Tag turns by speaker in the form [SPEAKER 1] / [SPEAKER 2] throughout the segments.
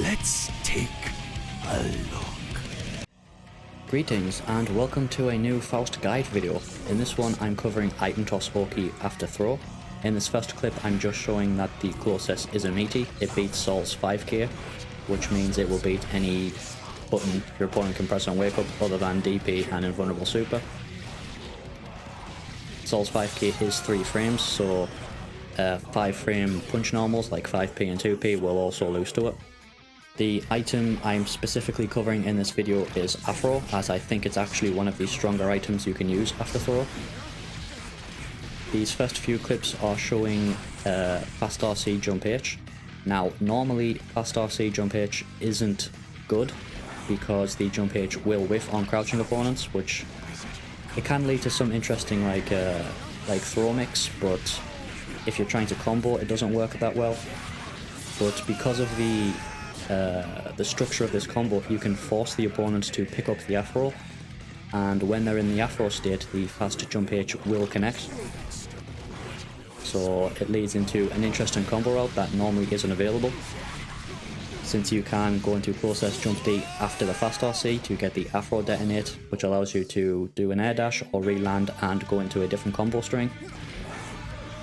[SPEAKER 1] Let's take a look.
[SPEAKER 2] Greetings and welcome to a new Faust guide video. In this one I'm covering item toss Oki after throw. In this first clip I'm just showing that the closest is a meaty. It beats Sol's 5k, which means it will beat any button your opponent can press on wake up other than DP and invulnerable super. Sol's 5k is 3 frames, so 5 frame punch normals like 5p and 2p will also lose to it. The item I'm specifically covering in this video is Afro, as I think it's actually one of the stronger items you can use after throw. These first few clips are showing fast RC jump H. Now normally fast RC jump H isn't good because the jump H will whiff on crouching opponents, which it can lead to some interesting like throw mix, but if you're trying to combo it doesn't work that well. But because of the structure of this combo, you can force the opponent to pick up the Afro, and when they're in the Afro state, the fast jump H will connect. So it leads into an interesting combo route that normally isn't available, since you can go into process jump D after the fast RC to get the Afro detonate, which allows you to do an air dash or re-land and go into a different combo string.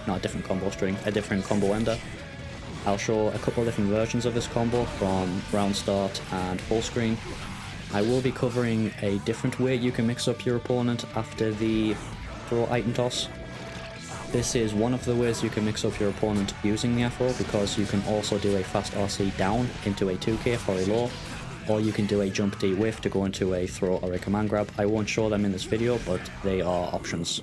[SPEAKER 2] Not a different combo string, a different combo ender. I'll show a couple of different versions of this combo from round start and full screen. I will be covering a different way you can mix up your opponent after the throw item toss. This is one of the ways you can mix up your opponent using the Afro, because you can also do a fast RC down into a 2k for a low, or you can do a jump D whiff to go into a throw or a command grab. I won't show them in this video, but they are options.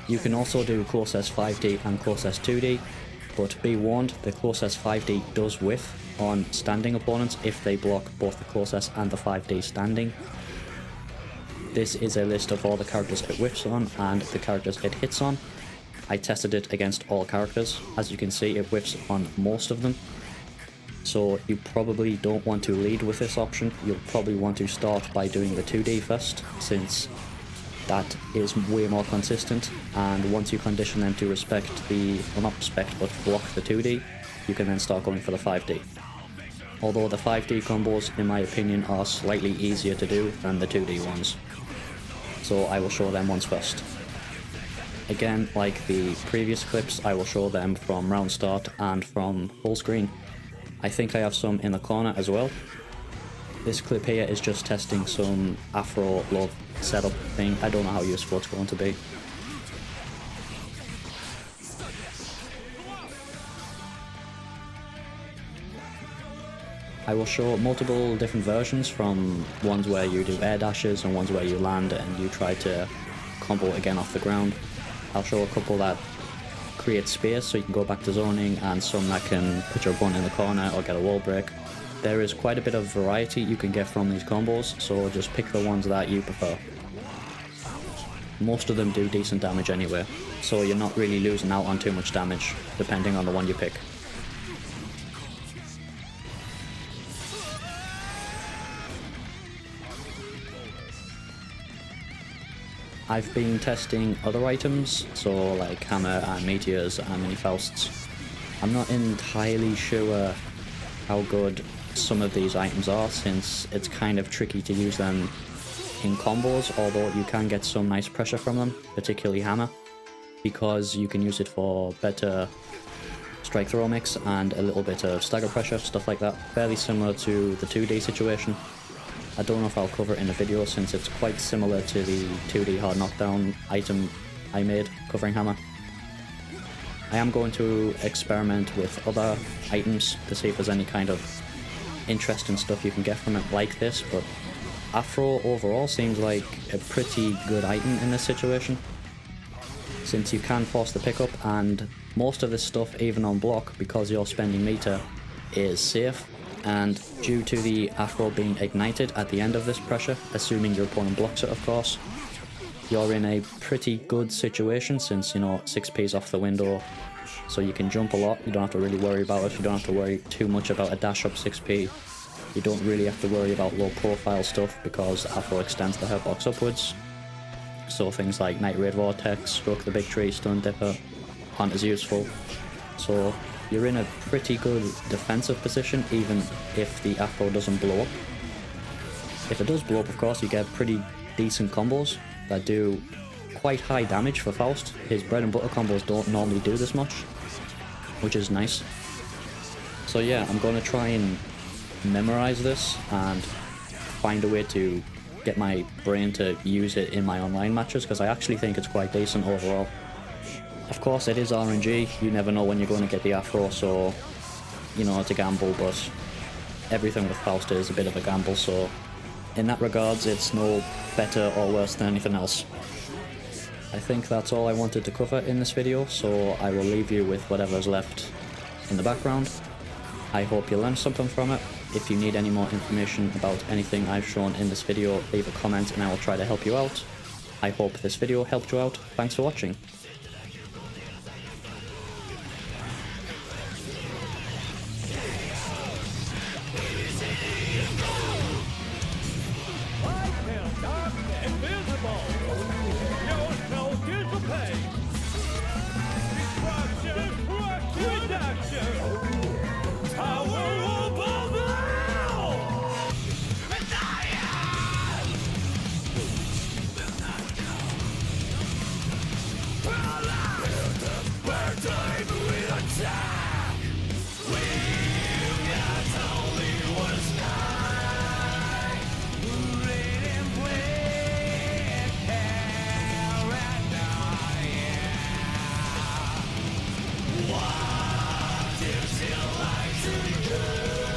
[SPEAKER 2] You can also do close S 5D and close S 2D. But be warned, the close S 5D does whiff on standing opponents if they block both the close S and the 5D standing. This is a list of all the characters it whiffs on and the characters it hits on. I tested it against all characters. As you can see, it whiffs on most of them. So you probably don't want to lead with this option. You'll probably want to start by doing the 2D first, since that is way more consistent, and once you condition them to respect the, well not respect, but block the 2D, you can then start going for the 5D. Although the 5D combos, in my opinion, are slightly easier to do than the 2D ones. So I will show them ones first. Again, like the previous clips, I will show them from round start and from full screen. I think I have some in the corner as well. This clip here is just testing some Afro love setup thing. I don't know how useful it's going to be. I will show multiple different versions, from ones where you do air dashes and ones where you land and you try to combo again off the ground. I'll show a couple that create space so you can go back to zoning, and some that can put your opponent in the corner or get a wall break. There is quite a bit of variety you can get from these combos, so just pick the ones that you prefer. Most of them do decent damage anyway, so you're not really losing out on too much damage, depending on the one you pick. I've been testing other items, so like hammer and meteors and mini Fausts. I'm not entirely sure how good some of these items are, since it's kind of tricky to use them in combos, although you can get some nice pressure from them, particularly hammer, because you can use it for better strike throw mix and a little bit of stagger pressure, stuff like that. Fairly similar to the 2D situation. I don't know if I'll cover it in a video, since it's quite similar to the 2D hard knockdown item I made covering hammer. I am going to experiment with other items to see if there's any kind of interesting stuff you can get from it like this, but Afro overall seems like a pretty good item in this situation, since you can force the pickup, and most of this stuff, even on block, because you're spending meter, is safe. And due to the Afro being ignited at the end of this pressure, assuming your opponent blocks it of course, you're in a pretty good situation, since, you know, 6p's off the window, so you can jump a lot. You don't have to really worry about it. You don't have to worry too much about a dash up 6p. You don't really have to worry about low profile stuff, because Afro extends the hitbox upwards. So things like Night Raid Vortex, Stroke the Big Tree, Stun Dipper aren't as useful. So you're in a pretty good defensive position, even if the Afro doesn't blow up. If it does blow up, of course, you get pretty decent combos that do quite high damage for Faust. His bread and butter combos don't normally do this much, which is nice. So yeah, I'm going to try and memorize this and find a way to get my brain to use it in my online matches, because I actually think it's quite decent overall. Of course, it is RNG, you never know when you're going to get the Afro, so, you know, it's a gamble, but everything with Faust is a bit of a gamble, so in that regards, it's no better or worse than anything else. I think that's all I wanted to cover in this video, so I will leave you with whatever's left in the background. I hope you learned something from it. If you need any more information about anything I've shown in this video, leave a comment and I will try to help you out. I hope this video helped you out. Thanks for watching.
[SPEAKER 1] What is it like to you?